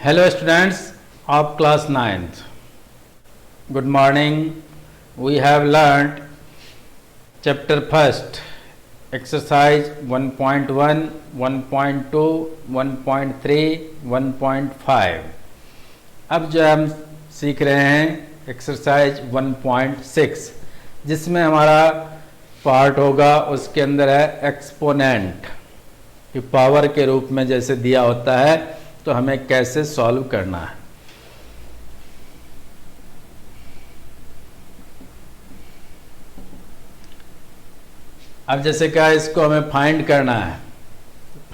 Hello students of class 9th. Good morning. We have learned chapter first, exercise 1.1, 1.2, 1.3, 1.5. अब जो हम सीख रहे हैं एक्सरसाइज 1.6 जिसमें हमारा पार्ट होगा, उसके अंदर है एक्सपोनेंट कि पावर के रूप में जैसे दिया होता है तो हमें कैसे सॉल्व करना है। अब जैसे क्या इसको हमें फाइंड करना है।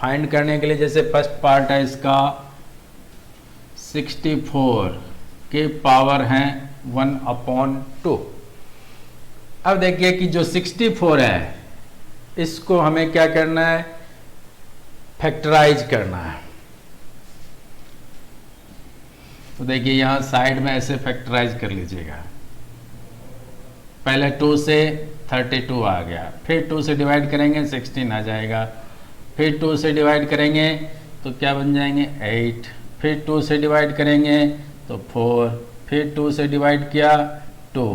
फाइंड करने के लिए जैसे फर्स्ट पार्ट है इसका 64 के पावर है 1/2। अब देखिए कि जो 64 है इसको हमें क्या करना है, फैक्टराइज करना है। तो देखिए यहां साइड में ऐसे फैक्टराइज कर लीजिएगा। पहले 2 से 32 आ गया, फिर 2 से डिवाइड करेंगे 16 आ जाएगा, फिर 2 से डिवाइड करेंगे तो क्या बन जाएंगे 8, फिर 2 से डिवाइड करेंगे तो 4, फिर 2 से डिवाइड किया 2,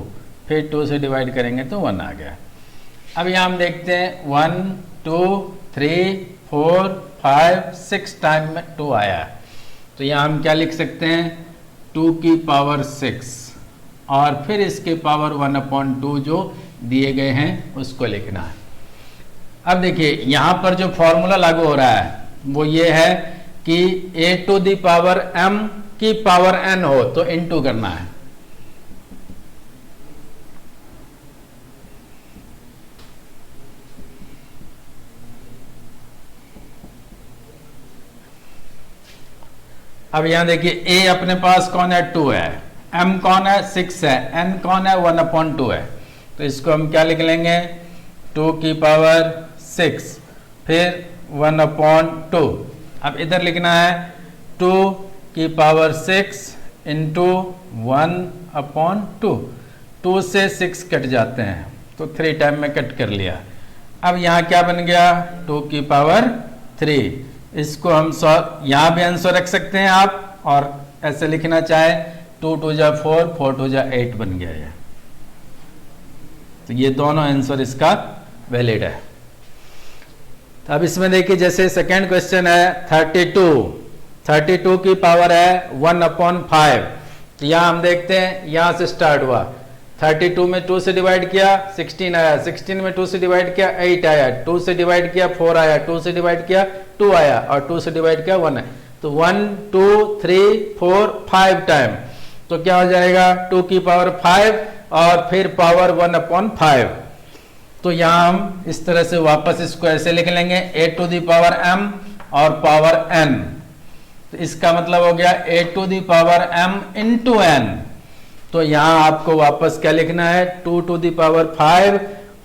फिर 2 से डिवाइड करेंगे तो 1 आ गया। अब यहाँ हम देखते हैं 1 2 3 4 5 6 टाइम में 2 आया। तो यहाँ हम क्या लिख सकते हैं, 2 की पावर 6 और फिर इसके पावर 1/2 जो दिए गए हैं उसको लिखना है। अब देखिए यहाँ पर जो फॉर्मूला लागू हो रहा है वो ये है कि a to the power m की पावर n हो तो इनटू करना है। अब यहां देखिए a अपने पास कौन है 2 है, m कौन है 6 है, n कौन है 1/2 है। तो इसको हम क्या लिख लेंगे 2 की पावर 6 फिर 1/2। अब इधर लिखना है 2 की पावर 6 इंटू 1/2। 2 से 6 कट जाते हैं तो 3 टाइम में कट कर लिया। अब यहाँ क्या बन गया 2 की पावर 3। इसको हम यहाँ भी आंसर रख सकते हैं आप, और ऐसे लिखना चाहे 2 2 जा 4 4 2 जा 8 बन गया है। तो ये दोनों आंसर इसका वैलिड है। तो अब इसमें देखिए जैसे सेकंड क्वेश्चन है 32 की पावर है 1/5। तो यहाँ हम देखते हैं यहाँ से स्टार्ट हुआ, 32 में 2 से डिवाइड किया 16 आया, 16 में 2 से डिवाइड किया 8 आया, 2 से डिवाइड किया 4 आया, 2 से डिवाइड किया 2 आया और 2 से डिवाइड किया 1 है। तो 1 2 3 4 5 टाइम। तो क्या हो जाएगा 2 की पावर 5 और फिर पावर 1/5। तो यहाँ हम इस तरह से वापस इसको ऐसे लिख लेंगे a to the power m और पावर n। तो इसका मतलब हो गया a to the power m into n। तो यहाँ आपको वापस क्या लिखना है 2 to the power 5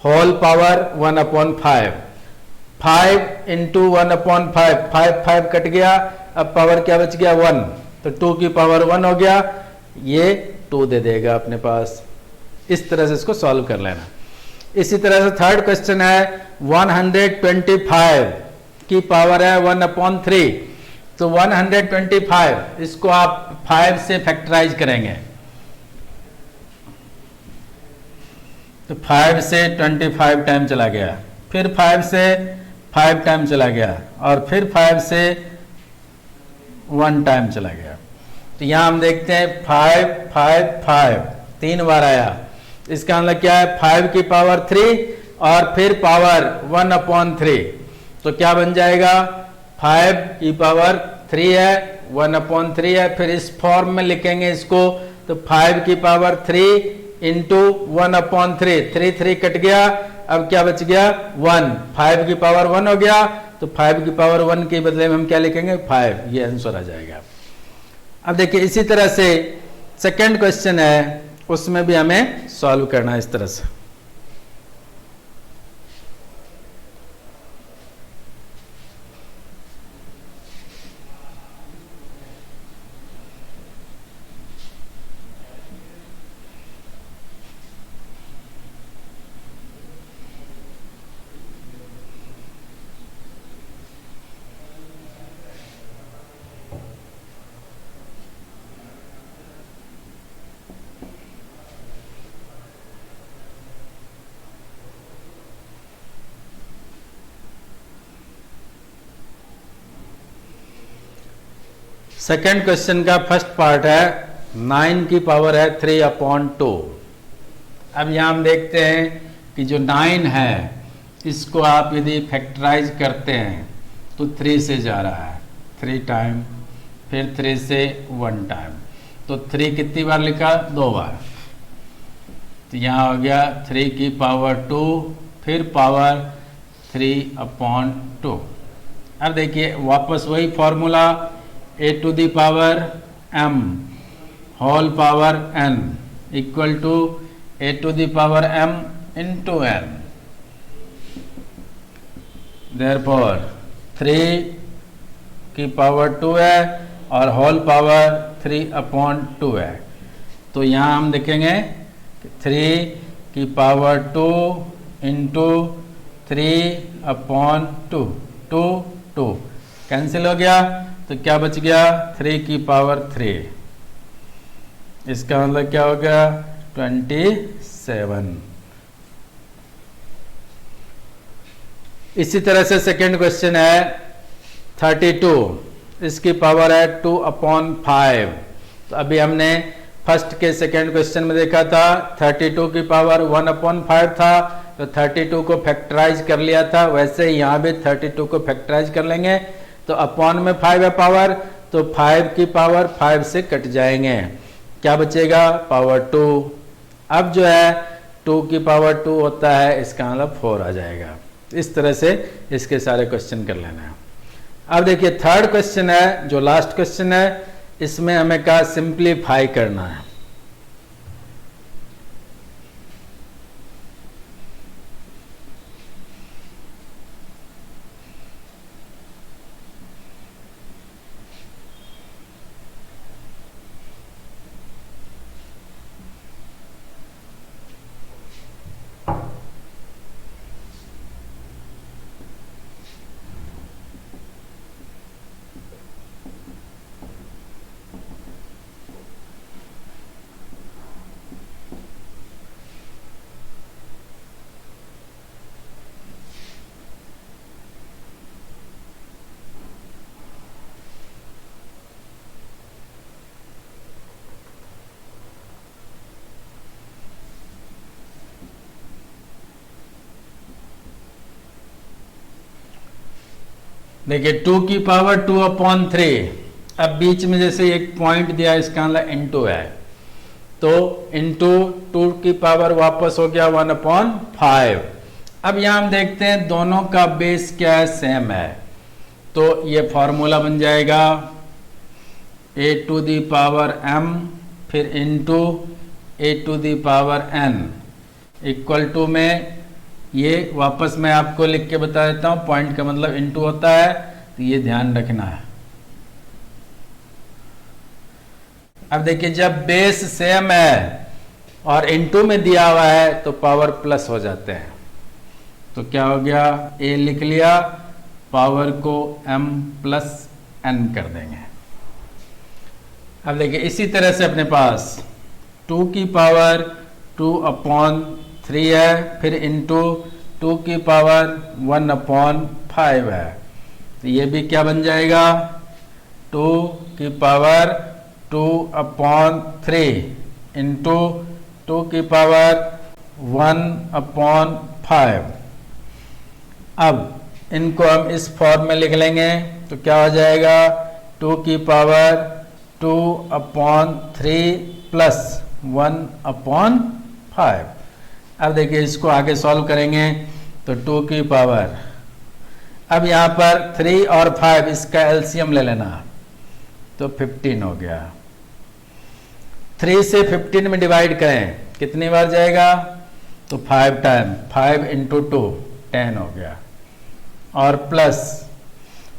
whole power 1/5। 5 into 1/5, 5 cut गया, अब पावर क्या बच गया 1। तो 2 की पावर 1 हो गया, ये 2 दे देगा अपने पास। इस तरह से इसको सॉल्व कर लेना। इसी तरह से थर्ड क्वेश्चन है 125 की पावर है 1/3। तो 125 इसको आप 5 से फैक्टराइज करेंगे तो 5 से 25 टाइम चला गया, फिर 5 से 5 टाइम चला गया और फिर 5 से 1 टाइम चला गया। तो यहाँ हम देखते हैं 5 5 5 3 बार आया। इसका मतलब क्या है 5 की पावर 3 और फिर पावर 1/3। तो क्या बन जाएगा 5 की पावर 3 है 1/3 है, फिर इस फॉर्म में लिखेंगे इसको। तो 5 की पावर 3 इंटू 1/3, 3 कट गया, अब क्या बच गया 1। 5 की पावर 1 हो गया, तो 5 की पावर 1 के बदले में हम क्या लिखेंगे 5। ये आंसर आ जाएगा। अब देखिए इसी तरह से सेकंड क्वेश्चन है, उसमें भी हमें सॉल्व करना है इस तरह से। सेकेंड क्वेश्चन का फर्स्ट पार्ट है 9 की पावर है 3/2। अब यहाँ हम देखते हैं कि जो 9 है इसको आप यदि फैक्टराइज करते हैं तो 3 से जा रहा है 3 टाइम, फिर 3 से 1 टाइम, तो 3 कितनी बार लिखा? 2 बार। तो यहाँ हो गया 3 की पावर 2 फिर पावर 3/2। अब देखिए वापस वही formula a to the power m whole power n equal to a to the power m into n। Therefore 3 की पावर 2 है और होल पावर 3/2 है। तो यहाँ हम देखेंगे 3 की पावर 2 इंटू 3/2, 2 कैंसिल हो गया, तो क्या बच गया? 3 की पावर 3। इसका मतलब क्या हो गया? 27। इसी तरह से सेकेंड क्वेश्चन है 32, इसकी पावर है 2/5। तो अभी हमने फर्स्ट के सेकेंड क्वेश्चन में देखा था 32 की पावर 1/5 था, तो 32 को फैक्टराइज कर लिया था, वैसे ही यहाँ भी 32 को फैक्टराइज कर लेंगे। तो अपॉन में 5 है पावर, तो 5 की पावर 5 से कट जाएंगे, क्या बचेगा? पावर 2। अब जो है 2 की पावर 2 होता है, इसका मतलब 4 आ जाएगा। इस तरह से इसके सारे क्वेश्चन कर लेना है। अब देखिए थर्ड क्वेश्चन है जो लास्ट क्वेश्चन है, इसमें हमें का सिंप्लीफाई करना है। देखिए 2 की पावर 2/3। अब बीच में जैसे एक पॉइंट दिया, इसका मतलब इंटू है, तो इंटू 2 की पावर वापस हो गया 1/5। अब यहां हम देखते हैं दोनों का बेस क्या है? सेम है, तो ये फॉर्मूला बन जाएगा a to the power m फिर into a to the power n equal to में ये वापस मैं आपको लिख के बता देता हूं, पॉइंट का मतलब इंटू होता है, तो ये ध्यान रखना है। अब देखिए जब बेस सेम है और इंटू में दिया हुआ है तो पावर प्लस हो जाते हैं, तो क्या हो गया? a लिख लिया, पावर को m प्लस n कर देंगे। अब देखिए इसी तरह से अपने पास 2 की पावर 2/3 है, फिर इंटू 2 की पावर 1/5 है, तो ये भी क्या बन जाएगा? 2 की पावर 2/3 इंटू 2 की पावर 1/5। अब इनको हम इस फॉर्म में लिख लेंगे, तो क्या हो जाएगा? 2 की पावर 2/3 प्लस 1/5। अब देखिए इसको आगे सॉल्व करेंगे तो 2 की पावर, अब यहाँ पर 3 और 5 इसका एलसीएम ले लेना, तो 15 हो गया। 3 से 15 में डिवाइड करें, कितनी बार जाएगा? तो 5 टाइम, 5 इंटू 2 10 हो गया, और प्लस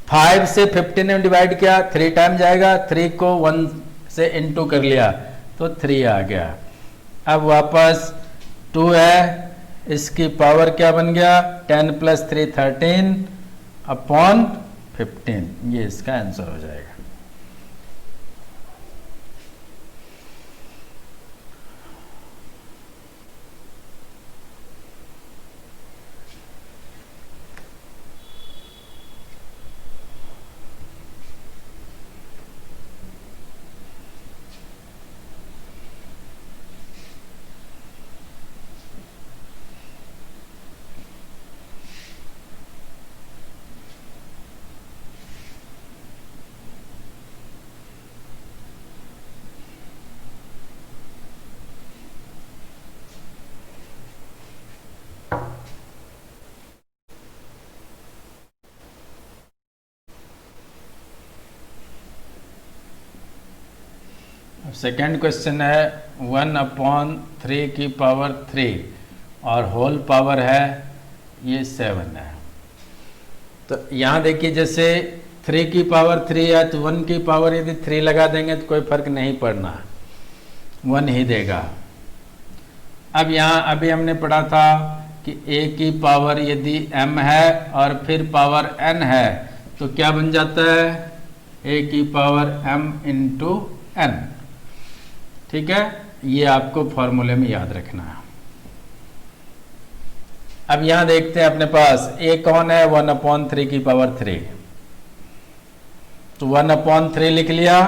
5 से 15 में डिवाइड किया 3 टाइम जाएगा, 3 को 1 से इंटू कर लिया तो 3 आ गया। अब वापस 2 है, इसकी पावर क्या बन गया? 10 + 3 13/15, ये इसका आंसर हो जाएगा। सेकेंड क्वेश्चन है 1/3 की पावर 3 और होल पावर है ये 7 है। तो यहाँ देखिए जैसे 3 की पावर 3 है तो 1 की पावर यदि 3 लगा देंगे तो कोई फर्क नहीं पड़ना, 1 ही देगा। अब यहाँ अभी हमने पढ़ा था कि a की पावर यदि m है और फिर पावर n है तो क्या बन जाता है, a की पावर m इंटू n। ठीक है, ये आपको फॉर्मूले में याद रखना है। अब यहां देखते हैं अपने पास a कौन है, 1/3 की पावर 3, तो 1/3 लिख लिया,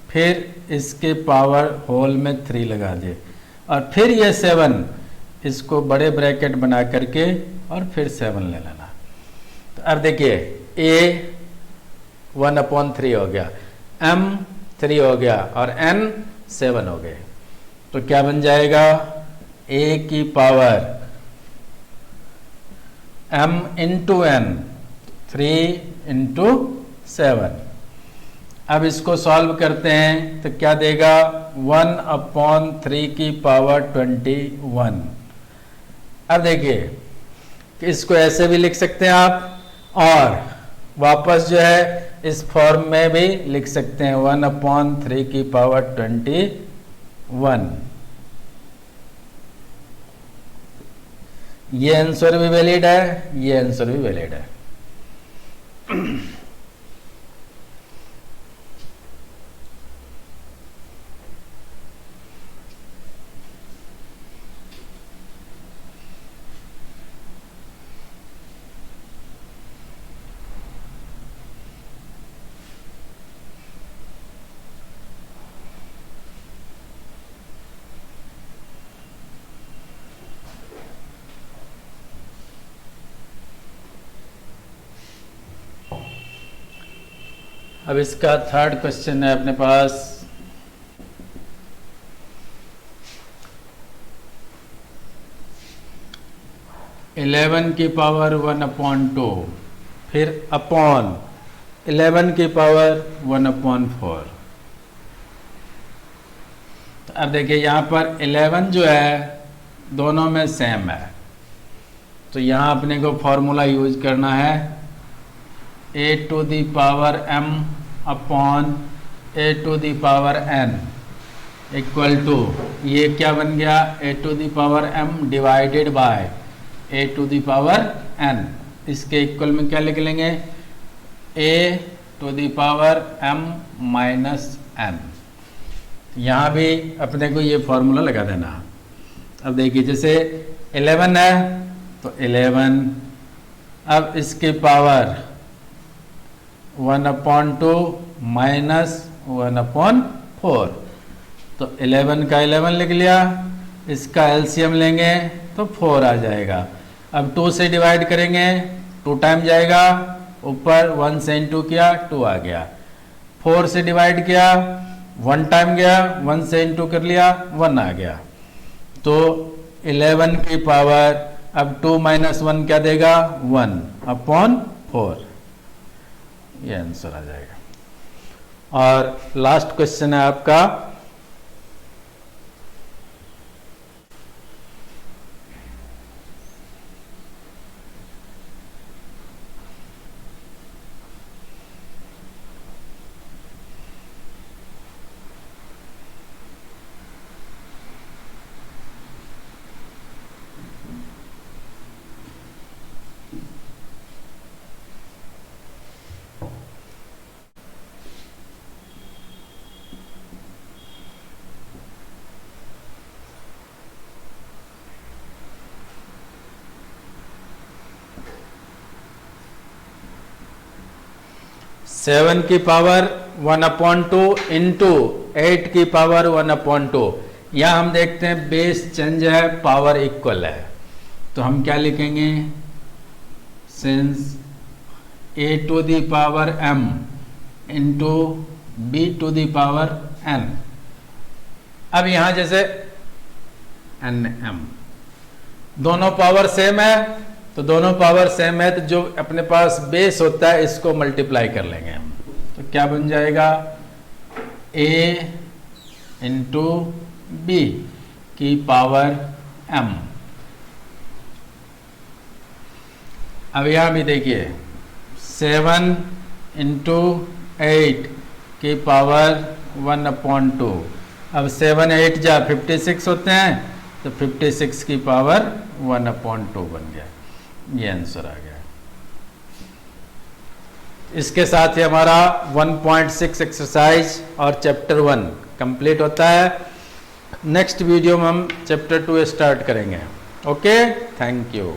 फिर इसके पावर होल में 3 लगा दिए और फिर ये 7 इसको बड़े ब्रैकेट बना करके और फिर 7 ले लेना। तो अब देखिए a 1/3 हो गया, m 3 हो गया और n 7 हो गए। तो क्या बन जाएगा, a की power m into n, 3 into 7। अब इसको सॉल्व करते हैं तो क्या देगा, 1/3 की पावर 21। अब देखिए कि इसको ऐसे भी लिख सकते हैं आप और वापस जो है इस फॉर्म में भी लिख सकते हैं, 1/3 की पावर 21। ये आंसर भी वैलिड है, ये आंसर भी वैलिड है। अब इसका थर्ड क्वेश्चन है अपने पास, इलेवन की पावर 1/2 फिर अपॉन 11 की पावर 1/4। तो अब देखिए यहाँ पर 11 जो है दोनों में सेम है, तो यहाँ अपने को फॉर्मूला यूज करना है a to the power m upon a to the power n equal to, ये क्या बन गया, a to the power m divided by a to the power n। इसके इक्वल में क्या लिख लेंगे, a to the power m minus n। यहाँ भी अपने को ये फॉर्मूला लगा देना। अब देखिए जैसे 11 है तो 11, अब इसकी पावर 1/2 माइनस 1/4, तो 11 का 11 लिख लिया, इसका एलसीएम लेंगे तो 4 आ जाएगा। अब 2 से डिवाइड करेंगे, 2 टाइम जाएगा, ऊपर 1 से इंटू किया 2 आ गया। 4 से डिवाइड किया, 1 टाइम गया, 1 से इंटू कर लिया 1 आ गया। तो 11 की पावर अब 2 माइनस 1 क्या देगा, 1/4, ये आंसर आ जाएगा। और लास्ट क्वेश्चन है आपका, सेवन की पावर 1/2 इंटू 8 की पावर 1/2। यहाँ हम देखते हैं बेस चेंज है, पावर इक्वल है, तो हम क्या लिखेंगे, since a to the power m into b to the power n। अब यहाँ जैसे n m दोनों पावर सेम है, तो दोनों पावर सेम है तो जो अपने पास बेस होता है इसको मल्टीप्लाई कर लेंगे हम। तो क्या बन जाएगा, a इंटू बी की पावर m। अब यहाँ भी देखिए 7 इंटू 8 की पावर 1/2। अब 7 8 जा 56 होते हैं, तो 56 की पावर 1/2 बन गया। ये आंसर आ गया। इसके साथ ही हमारा 1.6 एक्सरसाइज और चैप्टर 1 कंप्लीट होता है। नेक्स्ट वीडियो में हम चैप्टर 2 स्टार्ट करेंगे। Okay, thank you.